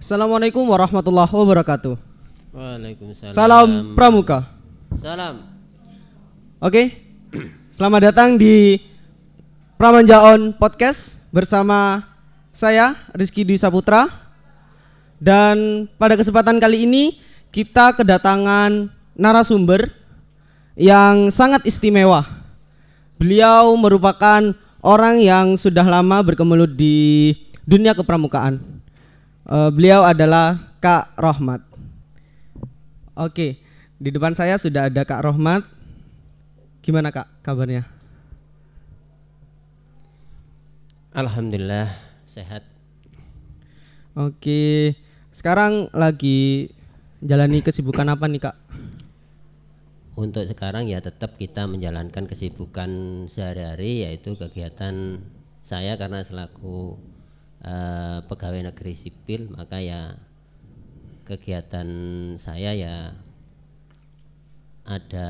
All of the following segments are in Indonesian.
Assalamualaikum warahmatullahi wabarakatuh. Waalaikumsalam. Salam Pramuka. Salam. Oke, selamat datang di Pramanjaon Podcast bersama saya Rizky Dwi Saputra. Dan pada kesempatan kali ini kita kedatangan narasumber yang sangat istimewa. Beliau merupakan orang yang sudah lama bergelut di dunia kepramukaan. Beliau adalah Kak Rohmat. Oke, di depan saya sudah ada Kak Rohmat. Gimana Kak kabarnya? Alhamdulillah sehat. Oke, sekarang lagi jalani kesibukan apa nih Kak? Untuk sekarang ya tetap kita menjalankan kesibukan sehari-hari, yaitu kegiatan saya karena selaku pegawai negeri sipil, maka ya kegiatan saya ya ada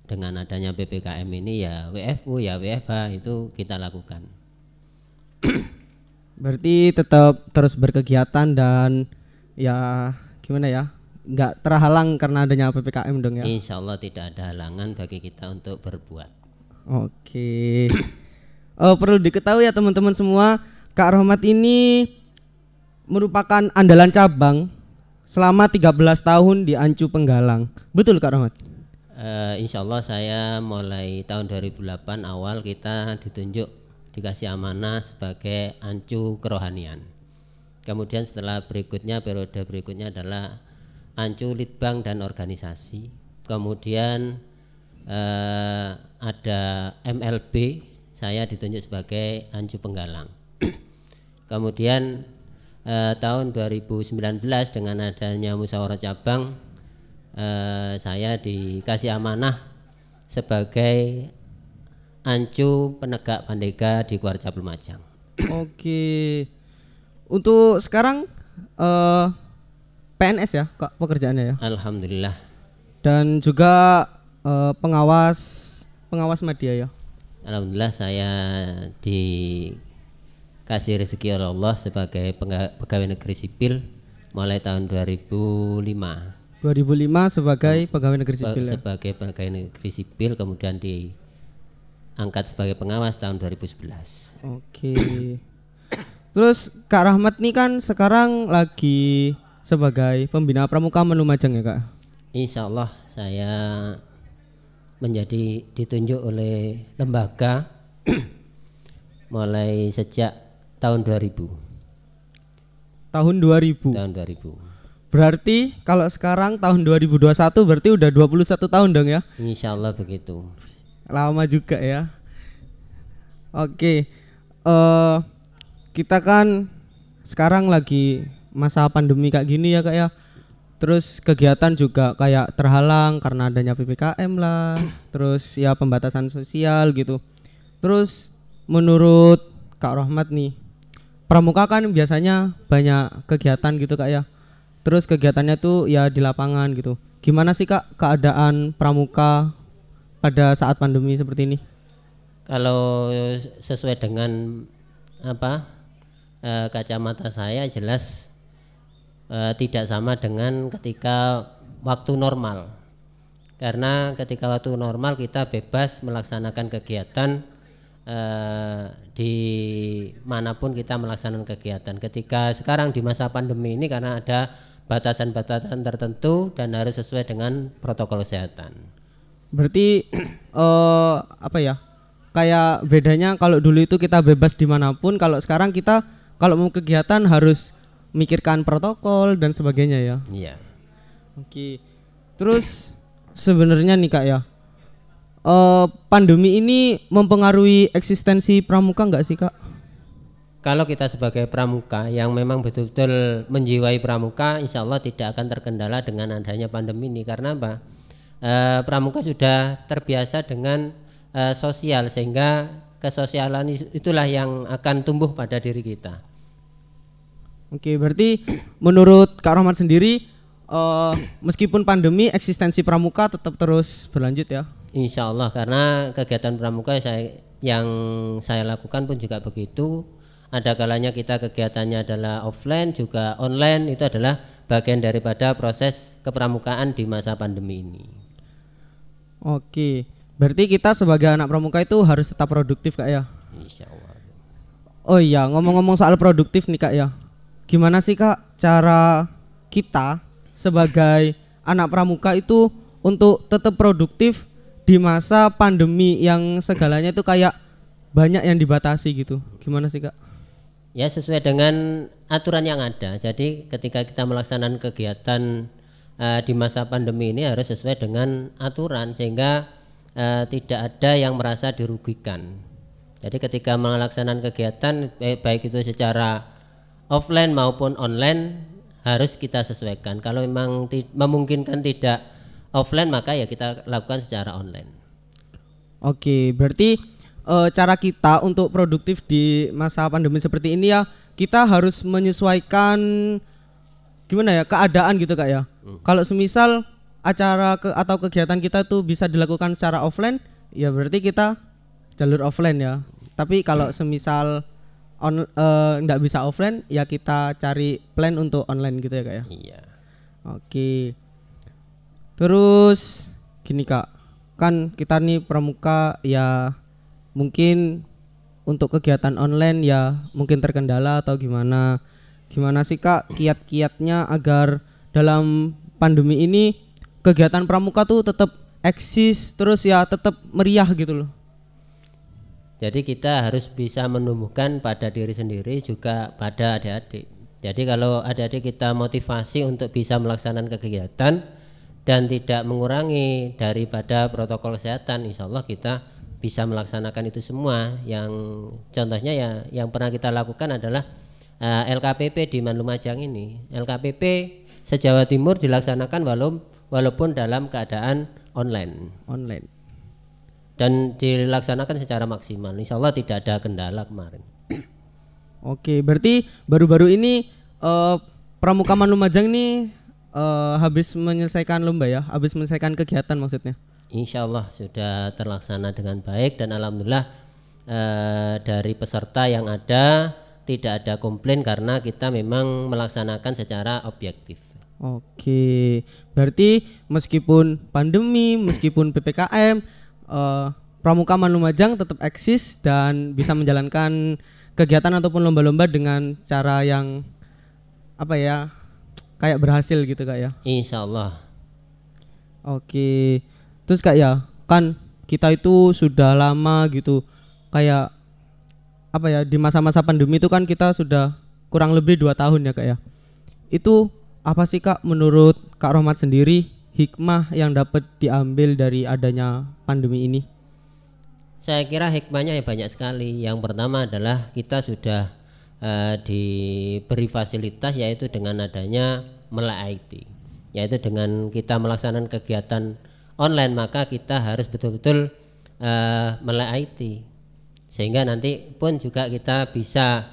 dengan adanya PPKM ini ya WFU ya WFH itu kita lakukan. Berarti tetap terus berkegiatan dan ya gimana ya, nggak terhalang karena adanya PPKM dong ya? Insya Allah tidak ada halangan bagi kita untuk berbuat. Oke. Perlu diketahui ya teman-teman semua, Kak Rohmat ini merupakan andalan cabang selama 13 tahun di Ancu Penggalang. Betul Kak Rohmat? Insya Allah saya mulai tahun 2008 awal kita dikasih amanah sebagai Ancu Kerohanian. Kemudian setelah berikutnya periode berikutnya adalah Ancu Litbang dan Organisasi. Kemudian ada MLB, saya ditunjuk sebagai Ancu Penggalang. Kemudian tahun 2019 dengan adanya musyawarah cabang, saya dikasih amanah sebagai Ancu Penegak Pandega di Kuarcap Lumajang. Oke. Untuk sekarang PNS ya Kak pekerjaannya ya? Alhamdulillah. Dan juga pengawas media ya? Alhamdulillah saya dikasih rezeki oleh Allah sebagai pegawai negeri sipil mulai tahun 2005 sebagai pegawai negeri sipil ya? Sebagai pegawai negeri sipil, kemudian diangkat sebagai pengawas tahun 2011. Oke. Terus Kak Rahmat nih kan sekarang lagi sebagai pembina pramuka Lumajang ya Kak? Insya Allah saya menjadi ditunjuk oleh lembaga mulai sejak tahun 2000. Tahun 2000. Berarti kalau sekarang tahun 2021 berarti udah 21 tahun dong ya? Insya Allah begitu. Lama juga ya. Oke. Kita kan sekarang lagi masa pandemi kayak gini ya Kak ya. Terus kegiatan juga kayak terhalang karena adanya PPKM lah. Terus ya pembatasan sosial gitu. Terus menurut Kak Rohmat nih, pramuka kan biasanya banyak kegiatan gitu Kak ya. Terus kegiatannya tuh ya di lapangan gitu. Gimana sih Kak keadaan pramuka pada saat pandemi seperti ini? Kalau sesuai dengan kacamata saya jelas tidak sama dengan ketika waktu normal. Karena ketika waktu normal kita bebas melaksanakan kegiatan di manapun kita melaksanakan kegiatan. Ketika sekarang di masa pandemi ini karena ada batasan-batasan tertentu dan harus sesuai dengan protokol kesehatan. Berarti kayak bedanya kalau dulu itu kita bebas dimanapun, kalau sekarang kita kalau mau kegiatan harus mikirkan protokol dan sebagainya ya. Iya. Oke. Terus sebenarnya nih Kak ya, pandemi ini mempengaruhi eksistensi pramuka nggak sih Kak? Kalau kita sebagai pramuka yang memang betul-betul menjiwai pramuka, insya Allah tidak akan terkendala dengan adanya pandemi ini. Karena apa? Pramuka sudah terbiasa dengan sosial, sehingga kesosialan itulah yang akan tumbuh pada diri kita. Oke, berarti menurut Kak Rohmat sendiri meskipun pandemi eksistensi pramuka tetap terus berlanjut ya? Insya Allah, karena kegiatan pramuka yang saya lakukan pun juga begitu. ada kalanya kita kegiatannya adalah offline juga online, itu adalah bagian daripada proses kepramukaan di masa pandemi ini. Oke, berarti kita sebagai anak pramuka itu harus tetap produktif Kak ya. Insya Allah. Oh iya, ngomong-ngomong soal produktif nih Kak ya. Gimana sih Kak cara kita sebagai anak pramuka itu untuk tetap produktif di masa pandemi yang segalanya itu kayak banyak yang dibatasi gitu. Gimana sih Kak? Ya sesuai dengan aturan yang ada. Jadi ketika kita melaksanakan kegiatan di masa pandemi ini harus sesuai dengan aturan sehingga tidak ada yang merasa dirugikan. Jadi ketika melaksanakan kegiatan baik itu secara offline maupun online harus kita sesuaikan. Kalau memang memungkinkan tidak offline maka ya kita lakukan secara online. Oke, berarti cara kita untuk produktif di masa pandemi seperti ini ya kita harus menyesuaikan gimana ya keadaan gitu Kak ya. Kalau semisal acara atau kegiatan kita tuh bisa dilakukan secara offline, ya berarti kita jalur offline ya. Tapi kalau semisal nggak bisa offline, ya kita cari plan untuk online gitu ya Kak ya. Iya. Oke. Terus gini Kak, kan kita nih pramuka ya mungkin untuk kegiatan online ya mungkin terkendala atau gimana. Gimana sih Kak kiat-kiatnya agar dalam pandemi ini kegiatan pramuka tuh tetap eksis terus ya tetap meriah gitu loh. Jadi kita harus bisa menumbuhkan pada diri sendiri juga pada adik-adik. Jadi kalau adik-adik kita motivasi untuk bisa melaksanakan kegiatan dan tidak mengurangi daripada protokol kesehatan, insya Allah kita bisa melaksanakan itu semua. Yang contohnya ya yang pernah kita lakukan adalah LKPP di Manlumajang ini. LKPP se-Jawa Timur dilaksanakan walaupun dalam keadaan online. Dan dilaksanakan secara maksimal. Insya Allah tidak ada kendala kemarin. Oke, berarti baru-baru ini Pramuka Manlumajang ini habis menyelesaikan lomba ya, habis menyelesaikan kegiatan maksudnya. Insya Allah sudah terlaksana dengan baik dan alhamdulillah dari peserta yang ada tidak ada komplain karena kita memang melaksanakan secara objektif. Oke, berarti meskipun pandemi, meskipun PPKM, Pramuka Manlumajang tetap eksis dan bisa menjalankan kegiatan ataupun lomba-lomba dengan cara yang apa ya, kayak berhasil gitu Kak ya. Insya Allah. Oke, terus Kak ya, kan kita itu sudah lama gitu, kayak apa ya di masa-masa pandemi itu kan kita sudah kurang lebih 2 tahun ya Kak ya. Itu apa sih Kak menurut Kak Rohmat sendiri hikmah yang dapat diambil dari adanya pandemi ini? Saya kira hikmahnya ya banyak sekali. Yang pertama adalah kita sudah diberi fasilitas yaitu dengan adanya Melek IT, yaitu dengan kita melaksanakan kegiatan online maka kita harus betul-betul Melek IT sehingga nanti pun juga kita bisa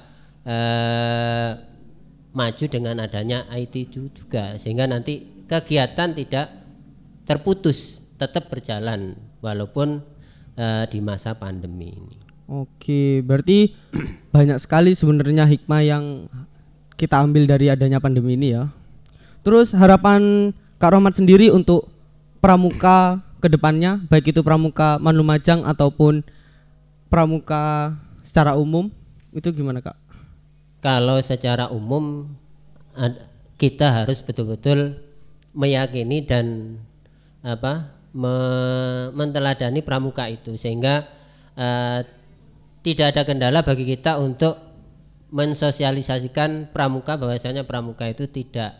maju dengan adanya IT juga sehingga nanti kegiatan tidak terputus, tetap berjalan walaupun di masa pandemi ini. Oke, berarti banyak sekali sebenarnya hikmah yang kita ambil dari adanya pandemi ini ya. Terus harapan Kak Rohmat sendiri untuk pramuka ke depannya, baik itu pramuka Manlumajang ataupun pramuka secara umum, itu gimana Kak? Kalau secara umum kita harus betul-betul meyakini dan menteladani pramuka itu sehingga tidak ada kendala bagi kita untuk mensosialisasikan pramuka bahwasanya pramuka itu tidak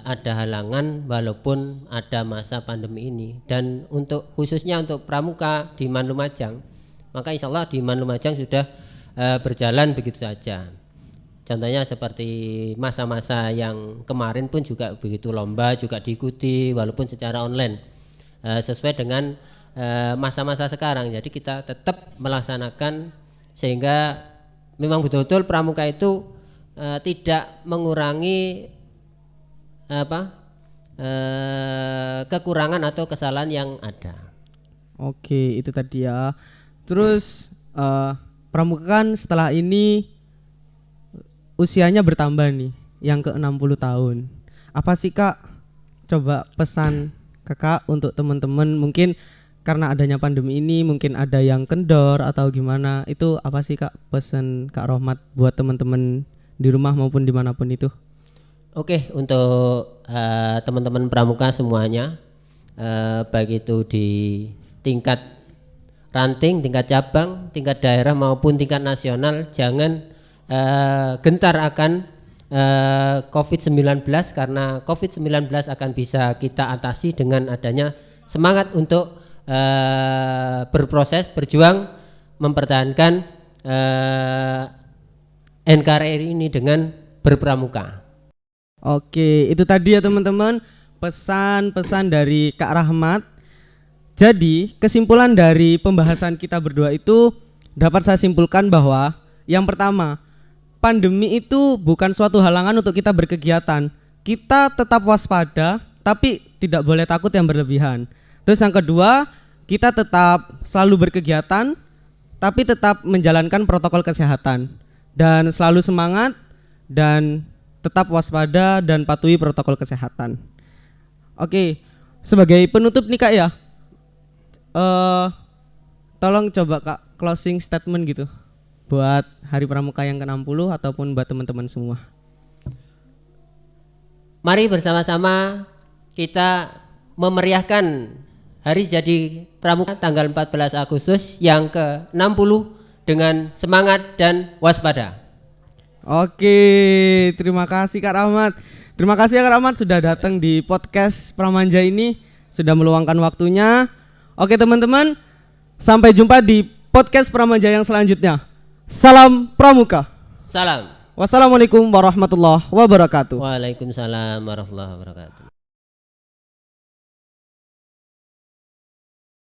ada halangan walaupun ada masa pandemi ini. Dan untuk khususnya untuk pramuka di Manlumajang maka insya Allah di Manlumajang sudah berjalan begitu saja. Contohnya seperti masa-masa yang kemarin pun juga begitu, lomba juga diikuti walaupun secara online sesuai dengan masa-masa sekarang. Jadi kita tetap melaksanakan sehingga memang betul-betul pramuka itu tidak mengurangi kekurangan atau kesalahan yang ada. Oke, itu tadi ya. Terus pramuka kan setelah ini usianya bertambah nih, yang ke 60 tahun. Apa sih Kak? Coba pesan Kakak untuk teman-teman, mungkin karena adanya pandemi ini mungkin ada yang kendor atau gimana. Itu apa sih Kak pesan Kak Rohmat buat teman-teman di rumah maupun dimanapun itu? Oke, untuk teman-teman pramuka semuanya, baik itu di tingkat ranting, tingkat cabang, tingkat daerah maupun tingkat nasional, jangan gentar akan COVID-19, karena COVID-19 akan bisa kita atasi dengan adanya semangat untuk berproses, berjuang, mempertahankan NKRI ini dengan berpramuka. Oke, itu tadi ya teman-teman pesan-pesan dari Kak Rahmat. Jadi kesimpulan dari pembahasan kita berdua itu dapat saya simpulkan bahwa yang pertama, pandemi itu bukan suatu halangan untuk kita berkegiatan. Kita tetap waspada, tapi tidak boleh takut yang berlebihan. Terus yang kedua, kita tetap selalu berkegiatan, tapi tetap menjalankan protokol kesehatan. Dan selalu semangat, dan tetap waspada, dan patuhi protokol kesehatan. Oke, sebagai penutup nih Kak ya, tolong coba Kak closing statement gitu buat Hari Pramuka yang ke-60 ataupun buat teman-teman semua. Mari bersama-sama kita memeriahkan Hari Jadi Pramuka tanggal 14 Agustus yang ke-60 dengan semangat dan waspada. Oke, terima kasih Kak Rahmat. Terima kasih ya Kak Rahmat sudah datang di podcast Pramanja ini, sudah meluangkan waktunya. Oke teman-teman, sampai jumpa di podcast Pramanja yang selanjutnya. Salam Pramuka. Salam. Wassalamualaikum warahmatullahi wabarakatuh. Waalaikumsalam warahmatullahi wabarakatuh.